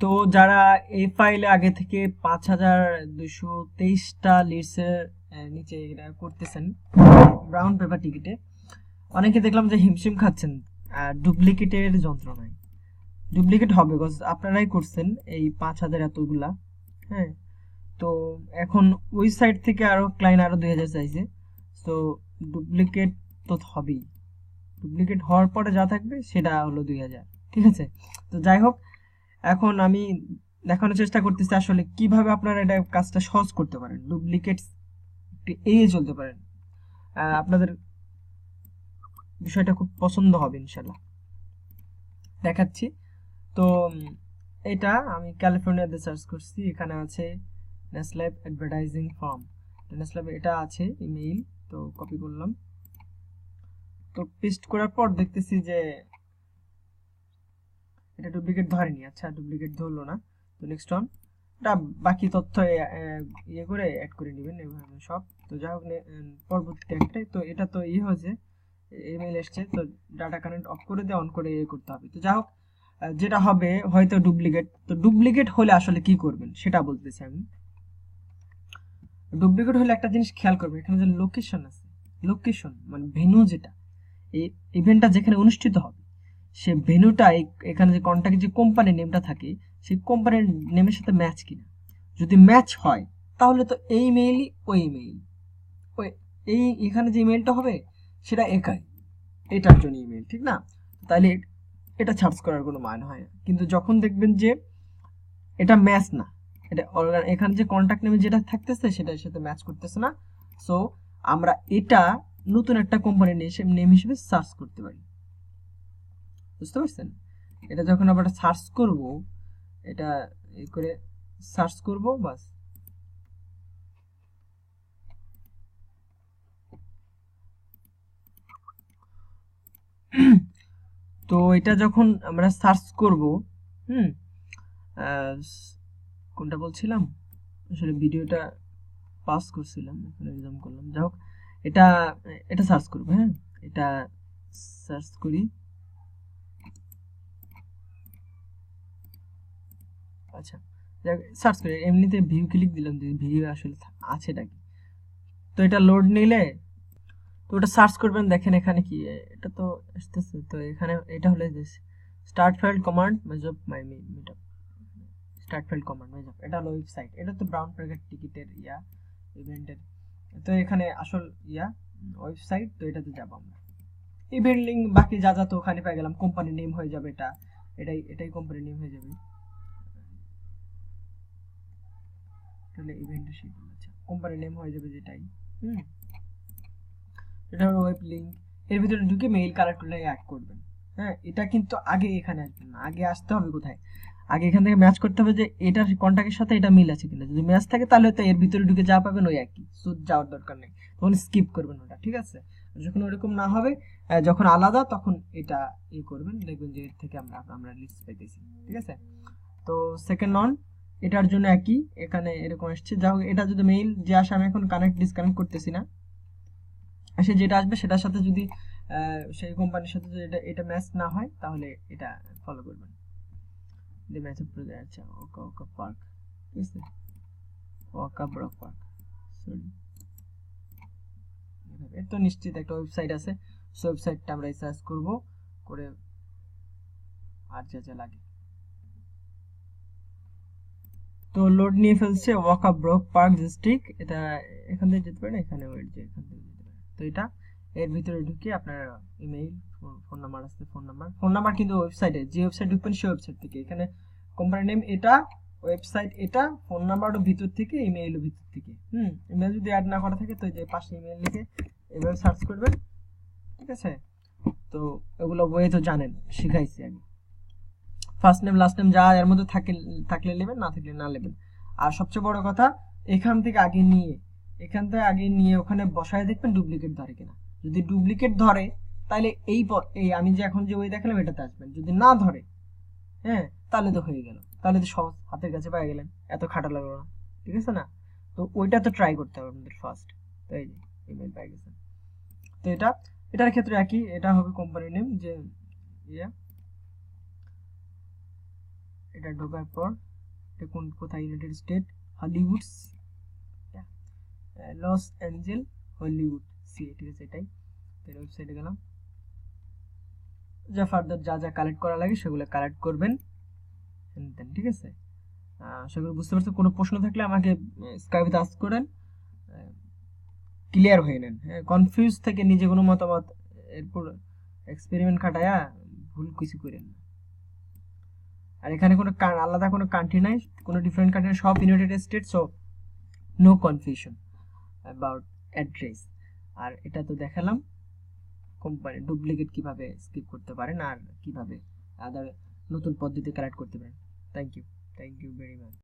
তো যারা এই ফাইলে আগে থেকে 5223টা লিডসের নিচে এটা করতেছেন ব্রাউন পেপার টিকিটে, অনেকে দেখলাম যে হিমশিম খাচ্ছেন ডুপ্লিকেটের যন্ত্রণায়। ডুপ্লিকেট হবে বিকজ আপনারাই করছেন এই 5000 এতগুলা। হ্যাঁ, তো এখন ওই সাইড থেকে আরো ক্লায়েন্ট আরো 2000 চাইছে। তো ডুপ্লিকেট তো হবেই। ডুপ্লিকেট হওয়ার পরে যা থাকবে সেটা হলো 2000। ঠিক আছে, তো যাই হোক, এখন আমি দেখানোর চেষ্টা করতেছি আসলে কিভাবে আপনারা এটা কাজটা সহজ করতে পারেন, ডুপ্লিকেট এড়িয়ে চলতে পারেন। আপনাদের বিষয়টা খুব পছন্দ হবে ইনশাল্লাহ। দেখাচ্ছি। তো এটা আমি ক্যালিফোর্নিয়াতে সার্চ করছি, এখানে আছে নেসল্যাব অ্যাডভার্টাইজিং ফার্ম। নেসল্যাব এটা আছে ইমেইল, তো কপি করলাম, তো পেস্ট করার পর দেখতেছি যে এটা ডুপ্লিকেট ধরেনি। আচ্ছা, ডুপ্লিকেট ধরলো না। তো নেক্সট অন, এটা বাকি তথ্য ইয়ে করে অ্যাড করে নেবেন এভাবে সব। তো যাই হোক, পরবর্তী একটাই তো এটা তো ইয়ে হয়েছে, ইমেইল এসছে, তো ডাটা কানেক্ট অফ করে দিয়ে অন করে ইয়ে করতে হবে। তো যাই হোক, যেটা হবে হয়তো ডুপ্লিকেট। তো ডুপ্লিকেট হলে আসলে কি করবেন সেটা বলতেছি আমি। ডুপ্লিকেট হলে একটা জিনিস খেয়াল করবেন, এখানে যে লোকেশন আছে, লোকেশন মানে ভেন্যু, যেটা এই ইভেন্টটা যেখানে অনুষ্ঠিত হবে সে ভেন্যুটা এখানে যে কন্ট্যাক্ট যে কোম্পানির নেমটা থাকে সেই কোম্পানির নেমের সাথে ম্যাচ কিনা। যদি ম্যাচ হয় তাহলে তো এই মেইলই ওই মেইল, ওই এই এখানে যে ইমেইলটা হবে সেটা একাই, এটার জন্য ইমেইল, ঠিক না? তাহলে এটা সার্চ করার কোনো মানে হয় না। কিন্তু যখন দেখবেন যে এটা ম্যাচ না, এটা এখানে যে কন্ট্যাক্ট নেমে যেটা থাকতেছে সেটার সাথে ম্যাচ করতেছে না, সো আমরা এটা নতুন একটা কোম্পানির নেম হিসেবে সার্চ করতে পারি। বুঝতে পারছেন? এটা যখন আবার সার্চ করব, এটা এই করে সার্চ করব বাস। তো এটা যখন আমরা সার্চ করব, হুম, কোনটা বলছিলাম, আসলে ভিডিওটা পাস করছিলাম, এখন এক্সাম করলাম। যাই হোক, এটা এটা সার্চ করব। হ্যাঁ, এটা সার্চ করি। আচ্ছা, সার্চ করি, এমনিতে ভিউ ক্লিক দিলাম, ভিউ আসলে আছে নাকি। তো এটা লোড নিলে, তো ওটা সার্চ করবেন, দেখেন এখানে কি এটা তো আসতেছে। তো এখানে এটা হলো যে স্টার্ট ফাইল কমান্ড মেজব মাই মিটআপ, স্টার্ট ফাইল কমান্ড মেজব, এটা হলো ওয়েবসাইট। এটা তো ব্রাউন প্যাকেট টিকিটের ইভেন্টের। তো এখানে আসল ওয়েবসাইট। তো এটাতে যাব আমরা, ইভেন্ট লিঙ্ক বাকি যা যা তো ওখানে পেয়ে গেলাম। কোম্পানি নেম হয়ে যাবে এটা, এটাই কোম্পানি নেম হয়ে যাবে। তাহলে ইভেন্টের শিডিউল, আচ্ছা কোম্পানি নেম হয়ে যাবে যেটাই। এটা হলো ওয়েব লিঙ্ক। এর ভিতরে ঢুকে মেইল কালেক্টরটা অ্যাড করবেন। হ্যাঁ, এটা কিন্তু আগে এখানে আসবেন না, আগে আসতে হবে কোথায়, আগে এখান থেকে ম্যাচ করতে হবে যে এটার কন্ট্যাক্টের সাথে এটা মিল আছে কিনা। যদি ম্যাচ থাকে তাহলে তো এর ভিতরে ঢুকে যা পাবেন ওই একই, সুদ যাওয়ার দরকার নেই, তখন স্কিপ করবেন ওটা। ঠিক আছে, যখন ওরকম না হবে, যখন আলাদা তখন এটা করবেন, দেখবেন যে এর থেকে আমরা লিস্ট পাইতেছি। ঠিক আছে, তো সেকেন্ড অন, এটার জন্য একই, এখানে এরকম আসছে। যা হোক, এটা যদি মেইল যে আসে, আমি এখন কানেক্ট ডিসকানেক্ট করতেছি না, সে যেটা আসবে সেটার সাথে যদি সেই কোম্পানির সাথে যদি এটা ম্যাচ না হয় তাহলে এটা ফলো করবেন। দি ম্যাচ অফ প্রজেক্ট, আচ্ছা ওকা ওকা পার্ক, ঠিক আছে, ওকা ব্রক পার্ক, সরি। এর তো নিশ্চিত একটা ওয়েবসাইট আছে, সো ওয়েবসাইটটা আমরা সার্চ করব করে, আর যা যা লাগে। তো লোড নিয়ে ফেলছে ওয়াকা ব্রক পার্ক ডিস্ট্রিক্ট, এটা এখান থেকে যেতে পারে না, এখানে ওয়েট যে এখান থেকে যেতে পারে। তো এটা এর ভিতরে ঢুকে আপনার ইমেইল, ফোন নাম্বার আছে, ফোন নাম্বার কিন্তু ওয়েবসাইটে যে ওয়েবসাইট ঢুকবেন সেই ওয়েবসাইট থেকে, এখানে কোম্পানি নেম এটা, ওয়েবসাইট এটা, ফোন নাম্বারও ভিতর থেকে, ইমেইলও ভিতর থেকে। ইমেইল যদি অ্যাড না করা থাকে তো যে পাশে ইমেইল লিখে এভাবে সার্চ করবেন। ঠিক আছে, তো এগুলো বইয়ে তো জানেন, শিখাইছি আমি। ফার্স্ট নেম লাস্ট নেম যা এর মধ্যে থাকলে নেবেন, না থাকলে না নেবেন। আর সবচেয়ে বড় কথা, এখান থেকে আগে নিয়ে ওখানে বসায় দেখবেন ডুপ্লিকেট ধরে কিনা। যদি ডুপ্লিকেট ধরে তাহলে এই আমি যে এখন যে ওই দেখালাম এটাতে আসবেন। যদি না ধরে, হ্যাঁ, তাহলে তো হয়ে গেল, তাহলে তো সহজ, হাতের কাছে পেয়ে গেলেন, এত খাটা লাগলো না। ঠিক আছে না? তো ওইটা তো ট্রাই করতে হবে আপনাদের ফার্স্ট। তো এই যে ইমেল পেয়ে গেছেন। তো এটার ক্ষেত্রে একই, এটা হবে কোম্পানি নেম যে ইয়া, এটা ঢোকার পর এটা কোথায় United State Hollywoods Los Angel Hollywood সি, ঠিক আছে এটাই। এর ওয়েবসাইটে গেলাম, যা ফার্দার যা যা কালেক্ট করা লাগে সেগুলো কালেক্ট করবেন, ঠিক আছে। সেগুলো বুঝতে পারছেন, কোনো প্রশ্ন থাকলে আমাকে স্কাইপে আস্ক করেন, ক্লিয়ার হয়ে নেন। হ্যাঁ, কনফিউজ থেকে নিজে কোনো মতামত এরপর এক্সপেরিমেন্ট খাটায়া ভুল কিছু করেন না। আর এখানে কোনো আলাদা কোনো কান্ট্রি নাই, কোনো ডিফারেন্ট কান্ট্রি, সব United States, so no confusion about address. আর এটা তো দেখালাম কোম্পানি ডুপ্লিকেট কিভাবে স্কিপ করতে পারেন আর কিভাবে আদার নতুন পদ্ধতি কালেক্ট করতে পারেন। Thank you very much.